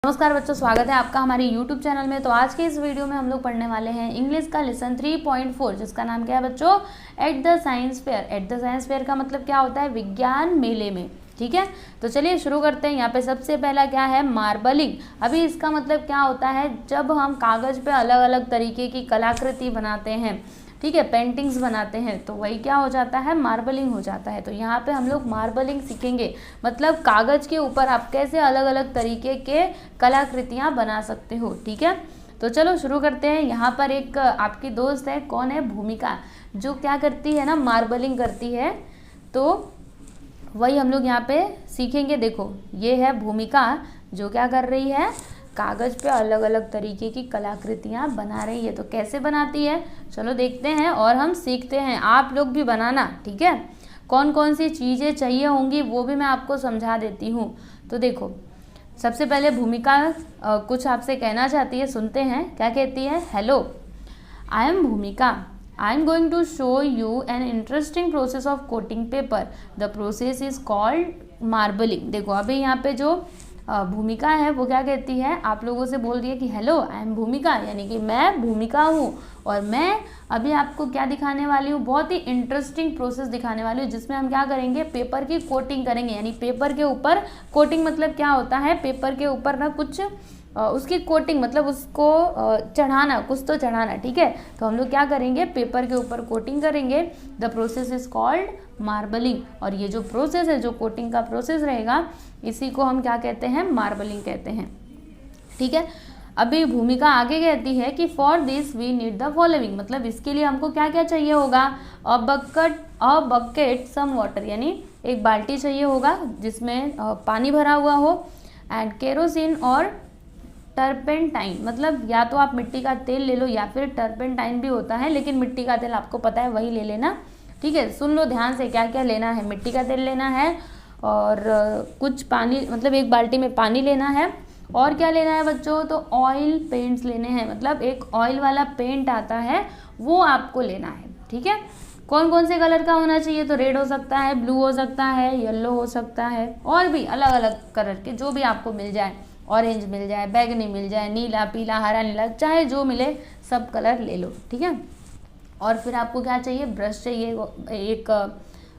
नमस्कार बच्चों, स्वागत है आपका हमारे YouTube चैनल में। तो आज के इस वीडियो में हम लोग पढ़ने वाले हैं इंग्लिश का लेसन 3.4, जिसका नाम क्या है बच्चों? At the science fair. At the science fair का मतलब क्या होता है? विज्ञान मेले में। ठीक है, तो चलिए शुरू करते हैं। यहाँ पे सबसे पहला क्या है? मार्बलिंग। अभी इसका मतलब क्या होता है? जब हम कागज़ पे अलग अलग तरीके की कलाकृति बनाते हैं, ठीक है, पेंटिंग्स बनाते हैं, तो वही क्या हो जाता है? मार्बलिंग हो जाता है। तो यहाँ पे हम लोग मार्बलिंग सीखेंगे, मतलब कागज़ के ऊपर आप कैसे अलग अलग तरीके के कलाकृतियाँ बना सकते हो। ठीक है, तो चलो शुरू करते हैं। यहाँ पर एक आपकी दोस्त है, कौन है? भूमिका, जो क्या करती है ना, मार्बलिंग करती है। तो वही हम लोग यहाँ पे सीखेंगे। देखो, ये है भूमिका जो क्या कर रही है? कागज़ पे अलग अलग तरीके की कलाकृतियाँ बना रही है। तो कैसे बनाती है, चलो देखते हैं और हम सीखते हैं। आप लोग भी बनाना, ठीक है। कौन कौन सी चीज़ें चाहिए होंगी वो भी मैं आपको समझा देती हूँ। तो देखो, सबसे पहले भूमिका कुछ आपसे कहना चाहती है, सुनते हैं क्या कहती है। हेलो, आई एम भूमिका. I am going to show you an interesting process of coating paper. The process is called marbling. देखो, अभी यहाँ पे जो भूमिका है वो क्या कहती है? आप लोगों से बोल रही है कि हेलो, आई एम भूमिका, यानी कि मैं भूमिका हूँ और मैं अभी आपको क्या दिखाने वाली हूँ? बहुत ही इंटरेस्टिंग प्रोसेस दिखाने वाली हूँ, जिसमें हम क्या करेंगे? पेपर की कोटिंग करेंगे। यानी पेपर के ऊपर कोटिंग मतलब क्या होता है? पेपर के ऊपर ना कुछ उसकी कोटिंग, मतलब उसको चढ़ाना, कुछ तो चढ़ाना। ठीक है, तो हम लोग क्या करेंगे? पेपर के ऊपर कोटिंग करेंगे। The process is called marbling. और ये जो प्रोसेस है, जो कोटिंग का प्रोसेस रहेगा, इसी को हम क्या कहते हैं? मार्बलिंग कहते हैं। ठीक है, अभी भूमिका आगे कहती है कि for this we need the following, मतलब इसके लिए हमको क्या क्या चाहिए होगा? अ बकेट सम वाटर, यानी एक बाल्टी चाहिए होगा जिसमें पानी भरा हुआ हो, एंड केरोसिन और टर्पेंटाइन, मतलब या तो आप मिट्टी का तेल ले लो या फिर टर्पेंटाइन भी होता है, लेकिन मिट्टी का तेल आपको पता है, वही ले लेना। ठीक है, सुन लो ध्यान से क्या क्या लेना है। मिट्टी का तेल लेना है और कुछ पानी, मतलब एक बाल्टी में पानी लेना है। और क्या लेना है बच्चों? तो ऑयल पेंट्स लेने हैं, मतलब एक ऑयल वाला पेंट आता है, वो आपको लेना है। ठीक है, कौन कौन से कलर का होना चाहिए? तो रेड हो सकता है, ब्लू हो सकता है, येलो हो सकता है, और भी अलग अलग कलर के जो भी आपको मिल जाए। ऑरेंज मिल जाए, बैगनी मिल जाए, नीला, पीला, हरा, नीला, चाहे जो मिले सब कलर ले लो। ठीक है, और फिर आपको क्या चाहिए? ब्रश चाहिए। एक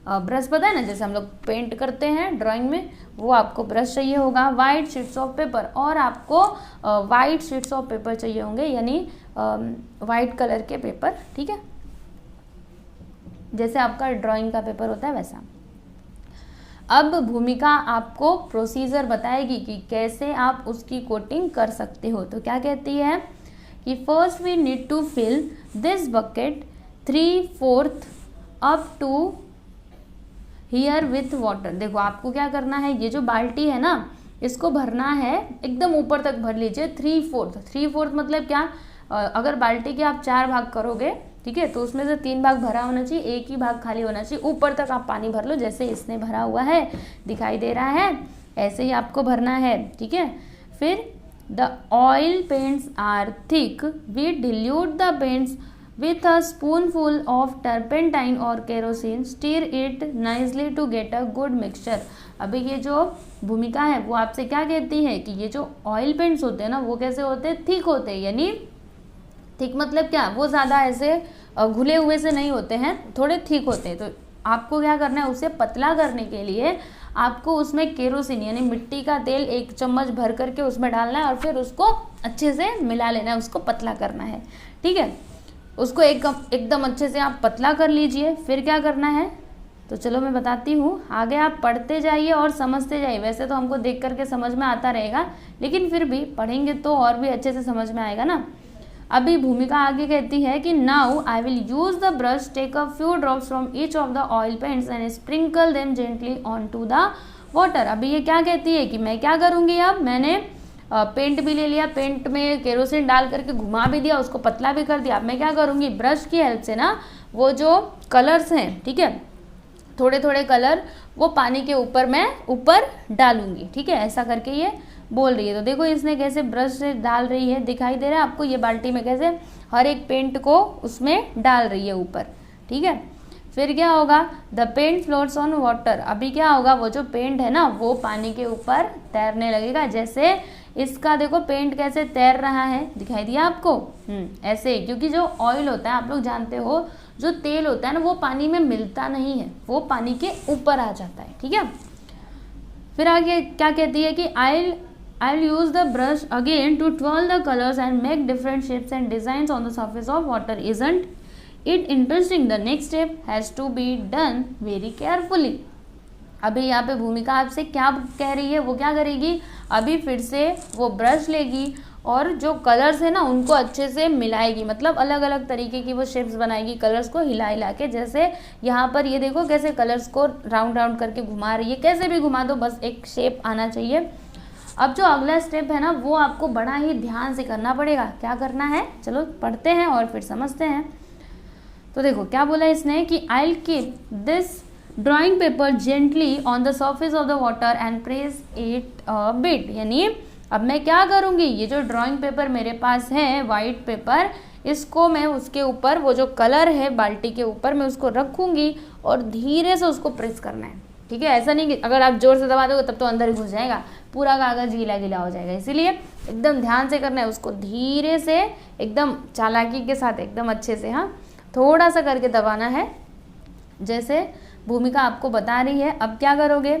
ब्रश पता है ना, जैसे हम लोग पेंट करते हैं ड्राइंग में, वो आपको ब्रश चाहिए होगा। वाइट शीट्स ऑफ पेपर, और आपको वाइट शीट्स ऑफ पेपर चाहिए होंगे, यानी वाइट कलर के पेपर। ठीक है, जैसे आपका ड्राइंग का पेपर होता है वैसा। अब भूमिका आपको प्रोसीजर बताएगी कि कैसे आप उसकी कोटिंग कर सकते हो। तो क्या कहती है कि first we need to fill this bucket 3/4 up to here with water. देखो, आपको क्या करना है? ये जो बाल्टी है ना, इसको भरना है, एकदम ऊपर तक भर लीजिए। 3/4 मतलब क्या? अगर बाल्टी के आप 4 भाग करोगे, ठीक है, तो उसमें से 3 भाग भरा होना चाहिए, एक ही भाग खाली होना चाहिए। ऊपर तक आप पानी भर लो, जैसे इसने भरा हुआ है, दिखाई दे रहा है, ऐसे ही आपको भरना है। ठीक है, फिर the oil paints are thick, we dilute the paints with a spoonful of turpentine और kerosene, stir it nicely to get a good mixture. अभी ये जो भूमिका है वो आपसे क्या कहती है कि ये जो ऑयल पेंट्स होते हैं ना, वो कैसे होते हैं? थिक होते हैं। यानी थिक मतलब क्या? वो ज़्यादा ऐसे घुले हुए से नहीं होते हैं, थोड़े थिक होते हैं। तो आपको क्या करना है? उसे पतला करने के लिए आपको उसमें केरोसिन यानी मिट्टी का तेल 1 चम्मच भर करके उसमें डालना है और फिर उसको अच्छे से मिला लेना है, उसको पतला करना है। ठीक है, उसको एकदम अच्छे से आप पतला कर लीजिए। फिर क्या करना है? तो चलो मैं बताती हूँ, आगे आप पढ़ते जाइए और समझते जाइए। वैसे तो हमको देख करके समझ में आता रहेगा, लेकिन फिर भी पढ़ेंगे तो और भी अच्छे से समझ में आएगा ना। अभी भूमिका आगे कहती है कि now I will use the brush, take a few drops from each of the oil paints and sprinkle them gently on to the water. अभी ये क्या कहती है कि मैं क्या करूँगी? अब मैंने पेंट भी ले लिया, पेंट में केरोसिन डाल करके घुमा भी दिया, उसको पतला भी कर दिया। अब मैं क्या करूँगी? ब्रश की हेल्प से ना वो जो कलर्स हैं, ठीक है, थोड़े थोड़े कलर वो पानी के ऊपर मैं ऊपर डालूंगी। ठीक है, ऐसा करके ये बोल रही है। तो देखो इसने कैसे ब्रश से डाल रही है, दिखाई दे रहा है आपको? ये बाल्टी में कैसे हर एक पेंट को उसमें डाल रही है ऊपर। ठीक है, फिर क्या होगा? The paint floats on water. अभी क्या होगा? वो जो पेंट है ना, वो पानी के ऊपर तैरने लगेगा। जैसे इसका देखो पेंट कैसे तैर रहा है, दिखाई दिया आपको? ऐसे, क्योंकि जो ऑयल होता है आप लोग जानते हो, जो तेल होता है ना वो पानी में मिलता नहीं है, वो पानी के ऊपर आ जाता है, ठीक है। फिर आगे क्या कहती है कि I'll use the brush again to twirl the colors and make different shapes and designs on the surface of water. Isn't it interesting? The next step has to be done very carefully. अभी यहाँ पे भूमिका आपसे क्या कह रही है, वो क्या करेगी, अभी फिर से वो ब्रश लेगी और जो कलर्स है ना उनको अच्छे से मिलाएगी, मतलब अलग अलग तरीके की वो शेप्स बनाएगी, कलर्स को हिला हिला के। जैसे यहाँ पर ये देखो कैसे कलर्स को राउंड राउंड करके घुमा रही है, कैसे भी घुमा दो बस एक शेप आना चाहिए। अब जो अगला स्टेप है ना वो आपको बड़ा ही ध्यान से करना पड़ेगा। क्या करना है, चलो पढ़ते हैं और फिर समझते हैं। तो देखो क्या बोला इसने कि I'll keep this drawing paper gently on the surface of the water and press it a bit। यानी अब मैं क्या करूँगी, ये जो ड्राइंग पेपर मेरे पास है वाइट पेपर, इसको मैं उसके ऊपर वो जो कलर है बाल्टी के ऊपर मैं उसको रखूँगी और धीरे से उसको प्रेस करना है, ठीक है। ऐसा नहीं कि अगर आप जोर से दबा दोगे तब तो अंदर ही घुस जाएगा, पूरा कागज गीला गीला हो जाएगा। इसीलिए एकदम ध्यान से करना है, उसको धीरे से एकदम चालाकी के साथ एकदम अच्छे से, हाँ थोड़ा सा करके दबाना है, जैसे भूमिका आपको बता रही है। अब क्या करोगे,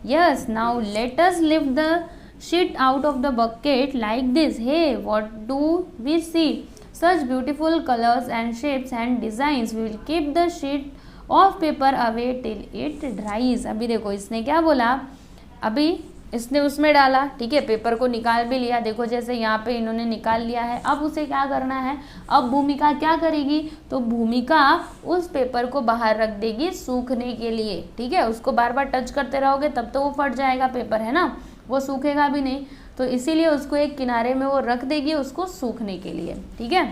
yes now let us lift the sheet out of the bucket like this. Hey what do we see, such beautiful colours and shapes and designs, we will keep the sheet of paper away till it dries. अभी देखो इसने क्या बोला, अभी इसने उसमें डाला, ठीक है, पेपर को निकाल भी लिया, देखो जैसे यहाँ पे इन्होंने निकाल लिया है। अब उसे क्या करना है, अब भूमिका क्या करेगी, तो भूमिका उस पेपर को बाहर रख देगी सूखने के लिए, ठीक है। उसको बार बार टच करते रहोगे तब तो वो फट जाएगा पेपर, है ना, वो सूखेगा भी नहीं, तो इसीलिए उसको एक किनारे में वो रख देगी उसको सूखने के लिए, ठीक है।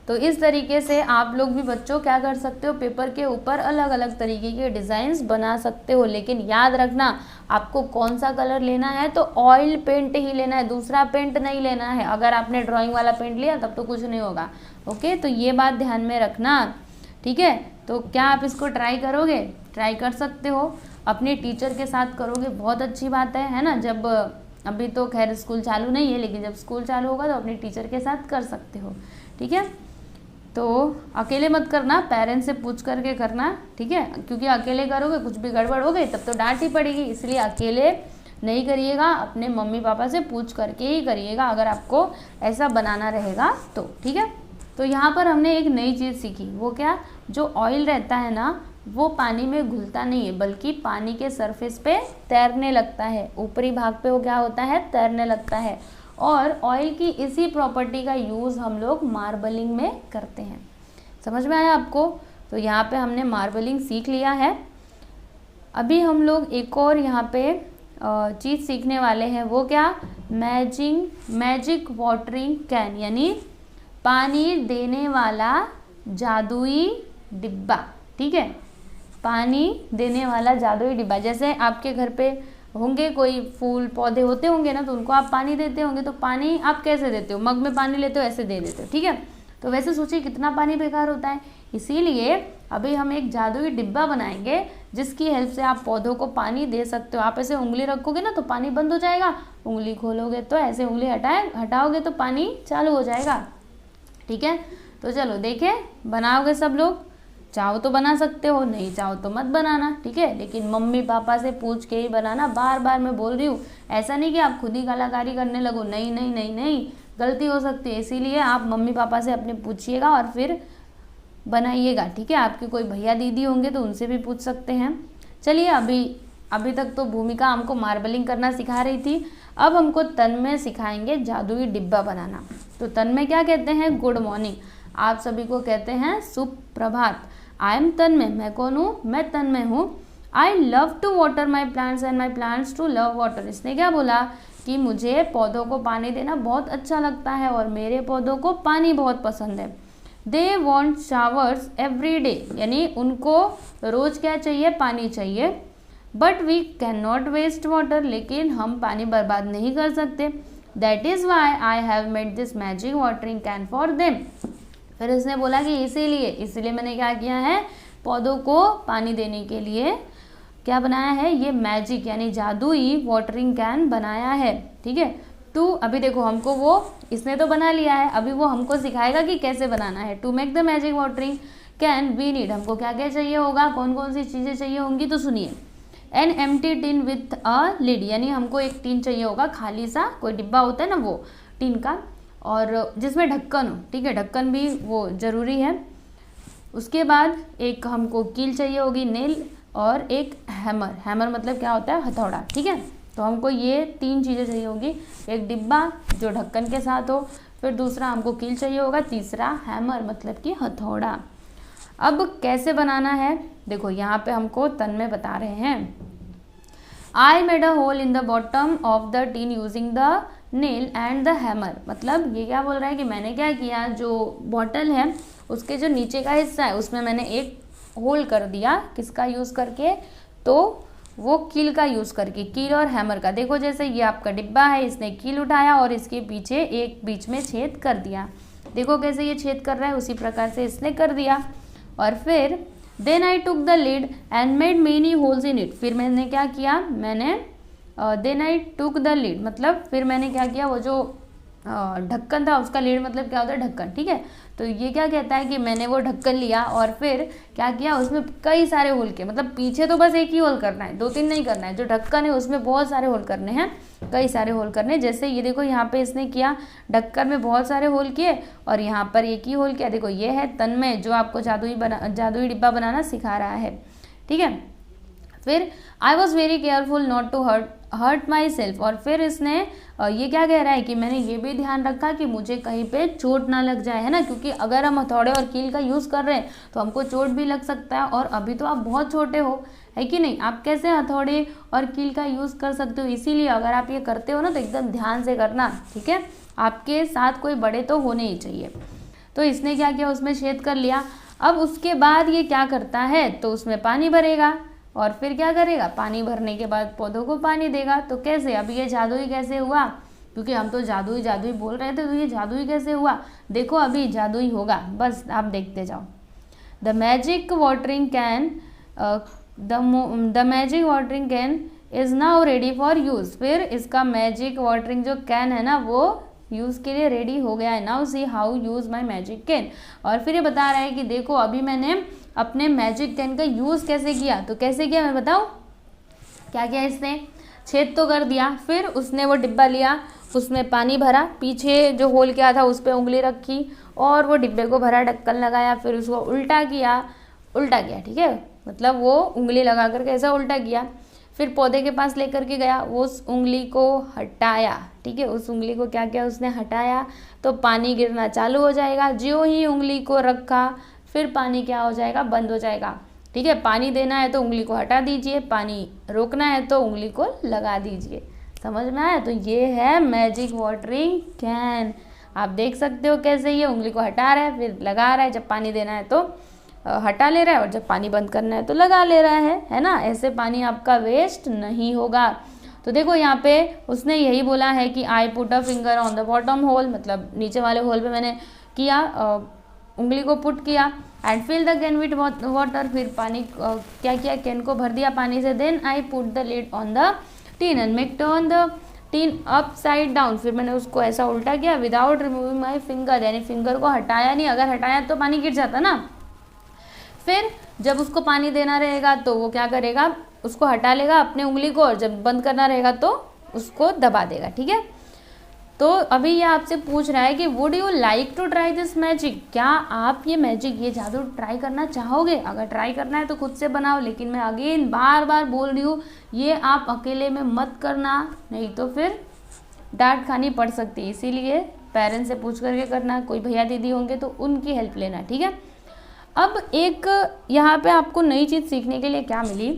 तो इस तरीके से आप लोग भी बच्चों क्या कर सकते हो, पेपर के ऊपर अलग अलग तरीके के डिज़ाइंस बना सकते हो। लेकिन याद रखना आपको कौन सा कलर लेना है, तो ऑयल पेंट ही लेना है, दूसरा पेंट नहीं लेना है। अगर आपने ड्राइंग वाला पेंट लिया तब तो कुछ नहीं होगा, ओके। तो ये बात ध्यान में रखना, ठीक है। तो क्या आप इसको ट्राई करोगे, ट्राई कर सकते हो, अपने टीचर के साथ करोगे, बहुत अच्छी बात है ना। जब अभी तो खैर स्कूल चालू नहीं है, लेकिन जब स्कूल चालू होगा तो अपने टीचर के साथ कर सकते हो, ठीक है। तो अकेले मत करना, पेरेंट्स से पूछ करके करना, ठीक है, क्योंकि अकेले करोगे कुछ भी गड़बड़ हो गई तब तो डांट ही पड़ेगी, इसलिए अकेले नहीं करिएगा, अपने मम्मी पापा से पूछ करके ही करिएगा अगर आपको ऐसा बनाना रहेगा तो, ठीक है। तो यहाँ पर हमने एक नई चीज़ सीखी, वो क्या, जो ऑयल रहता है ना वो पानी में घुलता नहीं है, बल्कि पानी के सरफेस पे तैरने लगता है, ऊपरी भाग पे वो क्या होता है, तैरने लगता है। और ऑयल की इसी प्रॉपर्टी का यूज़ हम लोग मार्बलिंग में करते हैं। समझ में आया आपको? तो यहाँ पे हमने मार्बलिंग सीख लिया है। अभी हम लोग एक और यहाँ पे चीज़ सीखने वाले हैं, वो क्या, मैजिक वाटरिंग कैन, यानी पानी देने वाला जादुई डिब्बा, ठीक है, पानी देने वाला जादुई डिब्बा। जैसे आपके घर पे होंगे कोई फूल पौधे होते होंगे ना, तो उनको आप पानी देते होंगे, तो पानी आप कैसे देते हो, मग में पानी लेते हो, ऐसे दे देते हो, ठीक है। तो वैसे सोचिए कितना पानी बेकार होता है, इसीलिए अभी हम एक जादुई डिब्बा बनाएंगे जिसकी हेल्प से आप पौधों को पानी दे सकते हो। आप ऐसे उंगली रखोगे ना तो पानी बंद हो जाएगा, उंगली खोलोगे तो ऐसे उंगली हटाओगे तो पानी चालू हो जाएगा, ठीक है। तो चलो देखें, बनाओगे सब लोग, चाहो तो बना सकते हो, नहीं चाहो तो मत बनाना, ठीक है। लेकिन मम्मी पापा से पूछ के ही बनाना, बार बार मैं बोल रही हूँ, ऐसा नहीं कि आप खुद ही कलाकारी करने लगो, नहीं नहीं नहीं नहीं, गलती हो सकती है, इसीलिए आप मम्मी पापा से अपने पूछिएगा और फिर बनाइएगा, ठीक है। आपके कोई भैया दीदी होंगे तो उनसे भी पूछ सकते हैं। चलिए अभी तक तो भूमिका हमको मार्बलिंग करना सिखा रही थी, अब हमको तन्मय सिखाएंगे जादुई डिब्बा बनाना। तो तन्मय क्या कहते हैं, गुड मॉर्निंग, आप सभी को कहते हैं सुप्रभात। आई एम तन्मय, मैं कौन हूँ, मैं तन्मय हूँ। I love to water my plants and my plants to love water. इसने क्या बोला कि मुझे पौधों को पानी देना बहुत अच्छा लगता है और मेरे पौधों को पानी बहुत पसंद है। They want showers every day, यानी उनको रोज क्या चाहिए, पानी चाहिए। But we can not waste water, लेकिन हम पानी बर्बाद नहीं कर सकते। That is why I have made this magic watering can for them. फिर इसने बोला कि इसीलिए मैंने क्या किया है, पौधों को पानी देने के लिए क्या बनाया है, ये मैजिक यानी जादुई वाटरिंग कैन बनाया है। ठीक है। टू, अभी देखो हमको वो इसने तो बना लिया है, अभी वो हमको सिखाएगा कि कैसे बनाना है। To make the magic watering can we need, हमको क्या क्या चाहिए होगा, कौन कौन सी चीज़ें चाहिए होंगी, तो सुनिए। An empty tin with a lid, यानी हमको एक टीन चाहिए होगा, खाली सा कोई डिब्बा होता है ना वो टीन का, और जिसमें ढक्कन हो, ठीक है, ढक्कन भी वो ज़रूरी है। उसके बाद एक हमको कील चाहिए होगी, नेल, और एक हैमर, हैमर मतलब क्या होता है, हथौड़ा, ठीक है। तो हमको ये 3 चीज़ें चाहिए होगी, एक डिब्बा जो ढक्कन के साथ हो, फिर दूसरा हमको कील चाहिए होगा, तीसरा हैमर मतलब कि हथौड़ा। अब कैसे बनाना है, देखो यहाँ पे हमको तन में बता रहे हैं। I made a hole in the bottom of the tin using the nail and the hammer, मतलब ये क्या बोल रहा है कि मैंने क्या किया, जो बॉटल है उसके जो नीचे का हिस्सा है उसमें मैंने एक होल कर दिया, किसका यूज़ करके, तो वो कील का यूज़ करके, कील और हैमर का। देखो जैसे ये आपका डिब्बा है, इसने कील उठाया और इसके पीछे एक बीच में छेद कर दिया, देखो कैसे ये छेद कर रहा है, उसी प्रकार से इसने कर दिया। और फिर then I took the lid and made many holes in it, फिर मैंने क्या किया, मैंने then I took the lid मतलब फिर मैंने क्या किया, वो जो ढक्कन था उसका लीड मतलब क्या होता है, ढक्कन, ठीक है। तो ये क्या कहता है कि मैंने वो ढक्कन लिया और फिर क्या किया, उसमें कई सारे होल किए, मतलब पीछे तो बस एक ही होल करना है, 2-3 नहीं करना है, जो ढक्कन है उसमें बहुत सारे होल करने हैं, कई सारे होल करने। जैसे ये देखो यहाँ पे इसने किया, ढक्कन में बहुत सारे होल किए और यहाँ पर एक ही होल किया। देखो ये है तन में जो आपको जादुई डिब्बा बनाना सिखा रहा है, ठीक है। फिर I was very careful not to hurt my self, और फिर इसने ये क्या कह रहा है कि मैंने ये भी ध्यान रखा कि मुझे कहीं पे चोट ना लग जाए, है ना, क्योंकि अगर हम हथौड़े और कील का यूज़ कर रहे हैं तो हमको चोट भी लग सकता है, और अभी तो आप बहुत छोटे हो, है कि नहीं, आप कैसे हथौड़े और कील का यूज़ कर सकते हो। इसीलिए अगर आप ये करते हो ना तो एकदम ध्यान से करना, ठीक है, आपके साथ कोई बड़े तो होने ही चाहिए। तो इसने क्या किया, उसमें छेद कर लिया। अब उसके बाद ये क्या करता है, तो उसमें पानी भरेगा और फिर क्या करेगा, पानी भरने के बाद पौधों को पानी देगा। तो कैसे, अब ये जादुई कैसे हुआ, क्योंकि हम तो जादुई जादुई बोल रहे थे, तो ये जादुई कैसे हुआ, देखो अभी जादुई होगा, बस आप देखते जाओ। The magic watering can the magic watering can is now ready for use, फिर इसका मैजिक वाटरिंग जो कैन है ना वो यूज़ के लिए रेडी हो गया है। Now see how use my magic can, और फिर ये बता रहा है कि देखो अभी मैंने अपने मैजिक कैन का यूज़ कैसे किया। तो कैसे किया मैं बताऊँ, क्या किया, इसने छेद तो कर दिया, फिर उसने वो डिब्बा लिया, उसमें पानी भरा, पीछे जो होल किया था उस पर उंगली रखी और वो डिब्बे को भरा, ढक्कन लगाया, फिर उसको उल्टा किया, ठीक है, मतलब वो उंगली लगा करके ऐसा उल्टा किया, फिर पौधे के पास लेकर के गया, वो उस उंगली को हटाया, ठीक है, उस उंगली को क्या किया उसने हटाया, तो पानी गिरना चालू हो जाएगा। ज्यों ही उंगली को रखा फिर पानी क्या हो जाएगा, बंद हो जाएगा, ठीक है। पानी देना है तो उंगली को हटा दीजिए, पानी रोकना है तो उंगली को लगा दीजिए, समझ में आया। तो ये है मैजिक वाटरिंग कैन, आप देख सकते हो कैसे ये उंगली को हटा रहा है फिर लगा रहा है, जब पानी देना है तो हटा ले रहा है और जब पानी बंद करना है तो लगा ले रहा है ना, ऐसे पानी आपका वेस्ट नहीं होगा। तो देखो यहाँ पे उसने यही बोला है कि I put a finger on the bottom hole, मतलब नीचे वाले होल पे मैंने किया, उंगली को पुट किया, and fill the can with water, फिर पानी क्या किया, कैन को भर दिया पानी से। Then I put the lid on the tin and make turn the tin upside down, फिर मैंने उसको ऐसा उल्टा किया विदाउट रिमूविंग माई फिंगर, यानी फिंगर को हटाया नहीं, अगर हटाया तो पानी गिर जाता ना। फिर जब उसको पानी देना रहेगा तो वो क्या करेगा, उसको हटा लेगा अपने उंगली को, और जब बंद करना रहेगा तो उसको दबा देगा, ठीक है। तो अभी ये आपसे पूछ रहा है कि would you like to try this magic, क्या आप ये मैजिक, ये जादू ट्राई करना चाहोगे। अगर ट्राई करना है तो खुद से बनाओ, लेकिन मैं अगेन बार बार बोल रही हूँ ये आप अकेले में मत करना, नहीं तो फिर डांट खानी पड़ सकती है, इसीलिए पेरेंट्स से पूछ करके करना, कोई भैया दीदी होंगे तो उनकी हेल्प लेना, ठीक है। अब एक यहाँ पे आपको नई चीज़ सीखने के लिए क्या मिली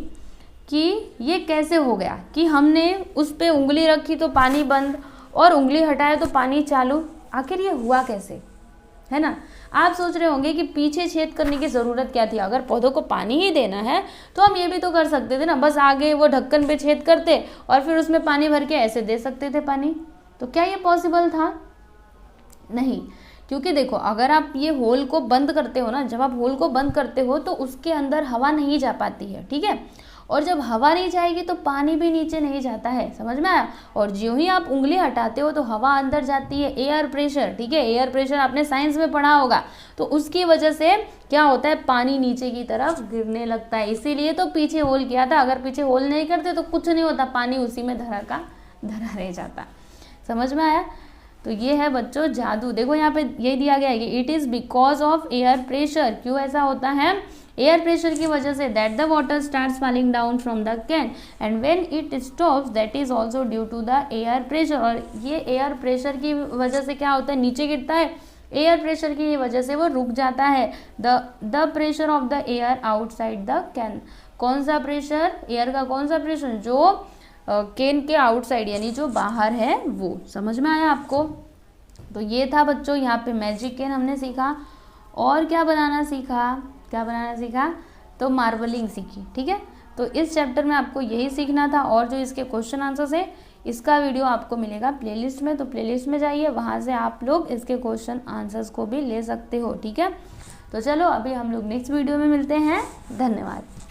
कि ये कैसे हो गया कि हमने उस पर उंगली रखी तो पानी बंद और उंगली हटाया तो पानी चालू, आखिर ये हुआ कैसे, है ना। आप सोच रहे होंगे कि पीछे छेद करने की ज़रूरत क्या थी, अगर पौधों को पानी ही देना है तो हम ये भी तो कर सकते थे ना, बस आगे वो ढक्कन पे छेद करते और फिर उसमें पानी भर के ऐसे दे सकते थे पानी। तो क्या ये पॉसिबल था, नहीं, क्योंकि देखो अगर आप ये होल को बंद करते हो ना, जब आप होल को बंद करते हो तो उसके अंदर हवा नहीं जा पाती है, ठीक है, और जब हवा नहीं जाएगी तो पानी भी नीचे नहीं जाता है, समझ में आया। और ज्यों ही आप उंगली हटाते हो तो हवा अंदर जाती है, एयर प्रेशर, ठीक है, एयर प्रेशर आपने साइंस में पढ़ा होगा, तो उसकी वजह से क्या होता है, पानी नीचे की तरफ गिरने लगता है। इसीलिए तो पीछे होल किया था, अगर पीछे होल नहीं करते तो कुछ नहीं होता, पानी उसी में धरा का धरा रह जाता। समझ में आया। तो ये है बच्चों जादू। देखो यहाँ पे ये दिया गया है कि it is because of air pressure. क्यों ऐसा होता है, एयर प्रेशर की वजह से, that the water starts falling down from the can and when it stops that is also due to the air pressure. और ये एयर प्रेशर की वजह से क्या होता है, नीचे गिरता है, एयर प्रेशर की वजह से वो रुक जाता है। The pressure of the air outside the can. कौन सा प्रेशर, एयर का कौन सा प्रेशर, जो केन के आउटसाइड यानी जो बाहर है वो। समझ में आया आपको। तो ये था बच्चों यहाँ पे मैजिक केन हमने सीखा। और क्या बनाना सीखा, क्या बनाना सीखा, तो मार्बलिंग सीखी, ठीक है। तो इस चैप्टर में आपको यही सीखना था। और जो इसके क्वेश्चन आंसर्स है इसका वीडियो आपको मिलेगा प्लेलिस्ट में, तो प्लेलिस्ट में जाइए, वहाँ से आप लोग इसके क्वेश्चन आंसर्स को भी ले सकते हो, ठीक है। तो चलो अभी हम लोग नेक्स्ट वीडियो में मिलते हैं। धन्यवाद।